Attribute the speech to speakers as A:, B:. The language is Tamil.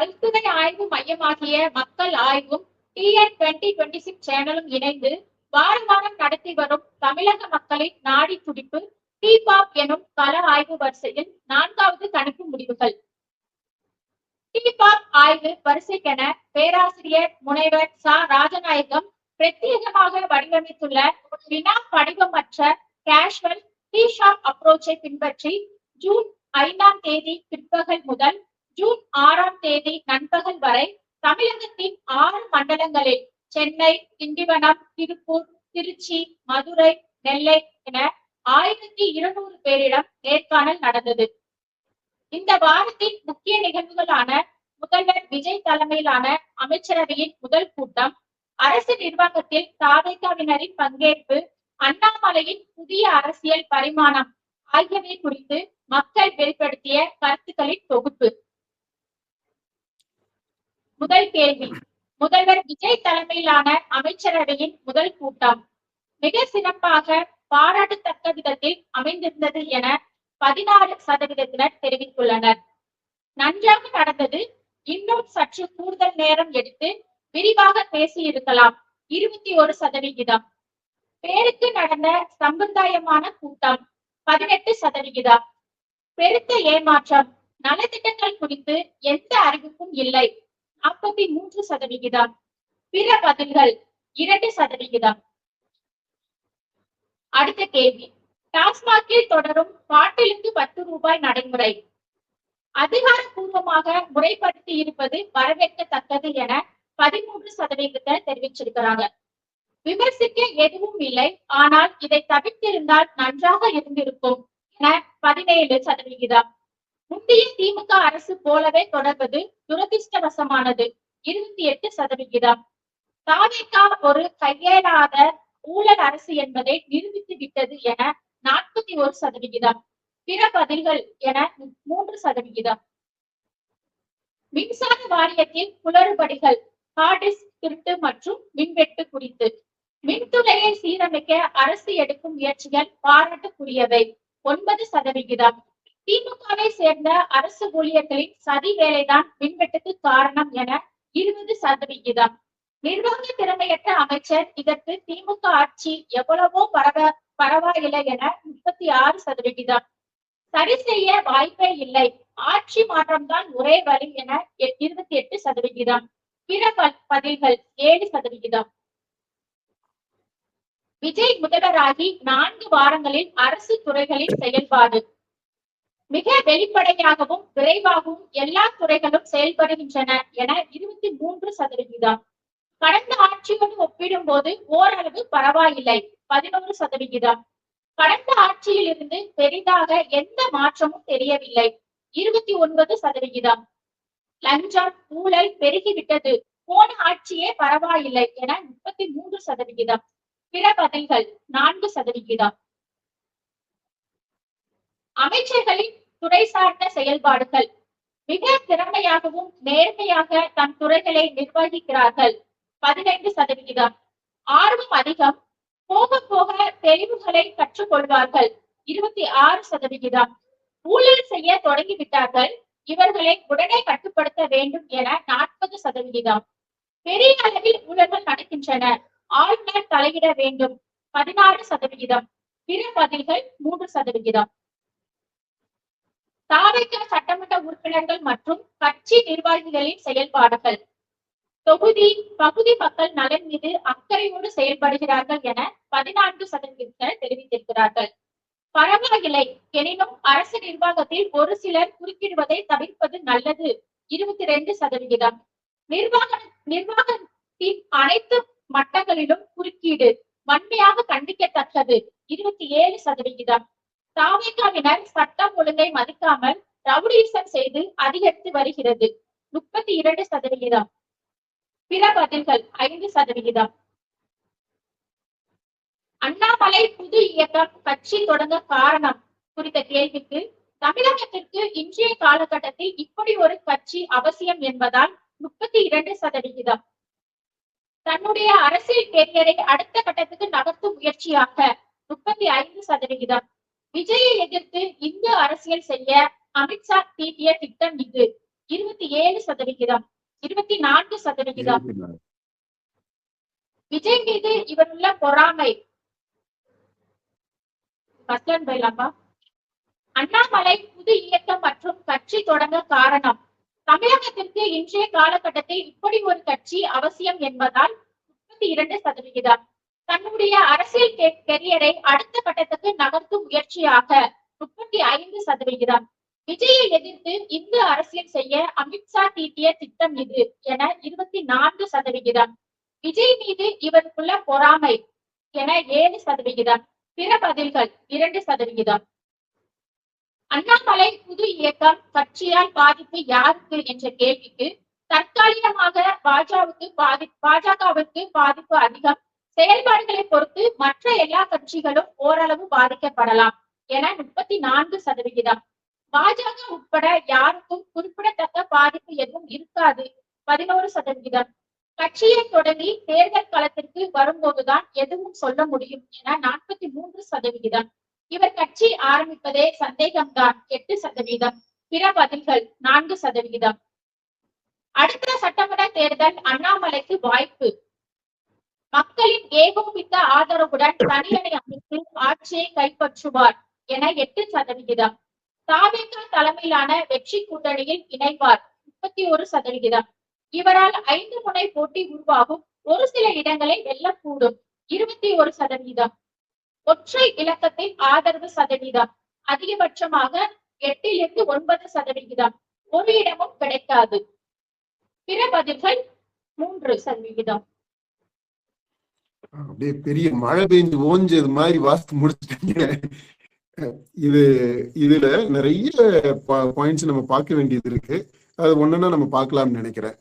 A: பல்துறை ஆய்வு மையமாகிய மக்கள் ஆய்வும் TN2026 சேனலும் இணைந்து வாரம் வாரம் நடத்தி வரும் தமிழக மக்களின் நாடி துடிப்பு டிபாப் எனும் கள ஆய்வு வரிசையில் 4வது கணிப்பு முடிவுகள். டிபாப் ஆய்வு வரிசைக்கென பேராசிரியர் முனைவர் ச. ராஜநாயகம் பிரத்யேகமாக வடிவமைத்துள்ள வினா படிவமற்ற கேஷுவல் டி-ஷாப் அப்ரோச்சை பின்பற்றி ஜூன் 5ஆம் தேதி பிற்பகல் முதல் ஜூன் 6ஆம் தேதி நண்பகல் வரை தமிழகத்தின் 6 மண்டலங்களில் சென்னை, திண்டிவனம், திருப்பூர், திருச்சி, மதுரை, நெல்லை என 1200 பேரிடம் நேர்காணல் நடந்தது. இந்த வாரத்தின் முக்கிய நிகழ்வுகளான முதல்வர் விஜய் தலைமையிலான அமைச்சரவையின் முதல் கூட்டம், அரசு நிர்வாகத்தில் தாவேகாவினரின் பங்கேற்பு, அண்ணாமலையின் புதிய அரசியல் பரிமாணம் ஆகியவை குறித்து மக்கள் வெளிப்படுத்திய கருத்துக்களின் தொகுப்பு. முதல் கேள்வி, முதல்வர் விஜய் தலைமையிலான அமைச்சரவையின் முதல் கூட்டம் மிக சிறப்பாக பாராட்டத்தக்க விதத்தில் அமைந்திருந்தது என 16% தெரிவித்துள்ளனர். நன்றாக நடந்தது, இன்னும் சற்று கூடுதல் நேரம் எடுத்து விரிவாக பேசியிருக்கலாம் 21%. பேருக்கு நடந்த சம்பிரதாயமான கூட்டம் 18%. பெருத்த ஏமாற்றம், நலத்திட்டங்கள் குறித்து எந்த அறிவிப்பும் இல்லை 43%. பிற பதில்கள் 2%. அடுத்த கேள்வி, டாஸ்மாகில் தொடரும் பாட்டிலுக்கு 10 ரூபாய் நடைமுறை அதிகாரப்பூர்வமாக முறைப்படுத்தி இருப்பது வரவேற்கத்தக்கது என 13% தெரிவிச்சிருக்கிறாங்க. விமர்சிக்க எதுவும் இல்லை, ஆனால் இதை தவிர்த்திருந்தால் நன்றாக இருந்திருக்கும் என 17%. முந்தைய திமுக அரசு போலவே தொடர்வது துரதிருஷ்டவசமானது 28%. தாவேகா ஒரு கையேறாத ஊழல் அரசு என்பதை நிரூபித்து விட்டது என 41%. பிற பதில்கள் என 3%. மின்சார வாரியத்தில் குளறுபடிகள், ஹார்ட் டிஸ்க் திருட்டு மற்றும் மின்வெட்டு குறித்து மின்துறையை சீரமைக்க அரசு எடுக்கும் முயற்சிகள் பாராட்டுக்குரியவை 9%. திமுகவை சேர்ந்த அரசு ஊழியர்களின் சதி வேலைதான் மின்வெட்டுக்கு காரணம் என 20%. நிர்வாக திறமையற்ற அமைச்சர், இதற்கு திமுக ஆட்சி எவ்வளவோ பரவாயில்லை என 36%. சரி செய்ய வாய்ப்பே இல்லை, ஆட்சி மாற்றம்தான் ஒரே வழி என 28%. பிற பதில்கள் 7%. விஜய் முதல்வராகி 4 வாரங்களில் அரசு துறைகளின் செயல்பாடு மிக வெளிப்படையாகவும் விரைவாகவும் எல்லா துறைகளும் செயல்படுகின்றன என 23%. கடந்த ஆட்சியோடு ஒப்பிடும் போது ஓரளவு பரவாயில்லை 11%. கடந்த ஆட்சியில் இருந்து பெரிதாக எந்த மாற்றமும் தெரியவில்லை 29%. லஞ்சம் ஊழல் பெருகிவிட்டது, போன ஆட்சியே பரவாயில்லை என 33%. பிற பதில்கள் 4%. அமைச்சர்களின் துறை சார்ந்த செயல்பாடுகள் மிக திறமையாகவும் நேர்மையாக தம் துறைகளை நிர்வகிக்கிறார்கள் 15%. ஆர்வம் அதிகம், போக போக தெளிவுகளை கற்றுக்கொள்வார்கள் 26%. ஊழல் செய்ய தொடங்கிவிட்டார்கள், இவர்களை உடனே கட்டுப்படுத்த வேண்டும் என 40%. பெரிய அளவில் ஊழல்கள் நடக்கின்றன, ஆளுநர் தலையிட வேண்டும் 16%. பிற பதில்கள் 3%. தாவேகா சட்டமன்ற உறுப்பினர்கள் மற்றும் கட்சி நிர்வாகிகளின் செயல்பாடுகள் தொகுதி பகுதி மக்கள் நலன் மீது அக்கறையோடு செயல்படுகிறார்கள் என 14% தெரிவித்திருக்கிறார்கள். பரவாயில்லை, எனினும் அரசு நிர்வாகத்தில் ஒரு சிலர் குறுக்கிடுவதை தவிர்ப்பது நல்லது 22%. நிர்வாகத்தின் அனைத்து மட்டங்களிலும் குறுக்கீடு வன்மையாக கண்டிக்கத்தக்கது 27%. தாவேகாவினர் சட்டம் ஒழுங்கை மதிக்காமல் ரவுடிசம் செய்து அதிகரித்து வருகிறது 32%. பிற பதில்கள் 5%. அண்ணாமலை புது இயக்கம் கட்சி தொடங்க காரணம் குறித்த கேள்விக்கு, தமிழகத்திற்கு இன்றைய காலகட்டத்தில் இப்படி ஒரு கட்சி அவசியம் என்பதால் 32%. தன்னுடைய அரசியல் கேரியரை அடுத்த கட்டத்துக்கு நகர்த்தும் முயற்சியாக 35%. விஜயை எதிர்த்து இந்து அரசியல் செய்ய அமித்ஷா தீட்டிய திட்டம் இது 27%. 24%.
B: 24.
A: விஜய் மீது இவர் உள்ள பொறாமை. அண்ணாமலை புது இயக்கம் மற்றும் கட்சி தொடங்க காரணம். தமிழகத்திற்கு இன்றைய காலகட்டத்தில் இப்படி ஒரு கட்சி அவசியம் என்பதால் 32%. தன்னுடைய அரசியல் கெரியரை அடுத்த கட்டத்துக்கு நகர்த்தும் முயற்சியாக 35%. விஜயை எதிர்த்து இந்து அரசியல் செய்ய அமித்ஷா தீட்டிய திட்டம் இது என 24%. விஜய் மீது இவருக்குள்ள பொறாமை என 7%. பிற பதில்கள் 2%. அண்ணாமலை புது இயக்கம் கட்சியால் பாதிப்பு யாருக்கு என்ற கேள்விக்கு தற்காலிகமாக பாஜகவுக்கு பாதிப்பு அதிகம், செயல்பாடுகளை பொறுத்து மற்ற எல்லா கட்சிகளும் ஓரளவு பாதிக்கப்படலாம் என 34%. பாஜக உட்பட யாருக்கும் குறிப்பிடத்தக்க பாதிப்பு எதுவும் இருக்காது 11%. கட்சியை தொடங்கி தேர்தல் களத்திற்கு வரும்போதுதான் எதுவும் சொல்ல முடியும் என 43%. இவர் கட்சி ஆரம்பிப்பதே சந்தேகம்தான் 8%. பிற பதில்கள் 4%. அடுத்த சட்டமன்ற தேர்தல் அண்ணாமலைக்கு வாய்ப்பு. மக்களின் ஏகோபித்த ஆதரவுடன் தனியணை அமைத்து ஆட்சியை கைப்பற்றுவார் என 8%. தாவேக தலைமையிலான வெற்றி கூட்டணியில் இணைவார் 31%. இவரால் 5 முனை போட்டி உருவாகும், ஒரு சில இடங்களை வெல்லக்கூடும் 21%. ஒற்றை இலக்கத்தில் ஆதரவு சதவீதம் அதிகபட்சமாக 8 to 9%. ஒரு இடமும் கிடைக்காது. பிற பதில்கள் 3%.
B: அப்படியே பெரிய மழை பெஞ்சு ஓஞ்சது மாதிரி வாசித்து முடிச்சுட்டீங்க. இதுல நிறைய பாயிண்ட்ஸ் நம்ம பார்க்க வேண்டியது இருக்கு. அது ஒண்ணுன்னா நம்ம பார்க்கலாம்னு நினைக்கிறேன்.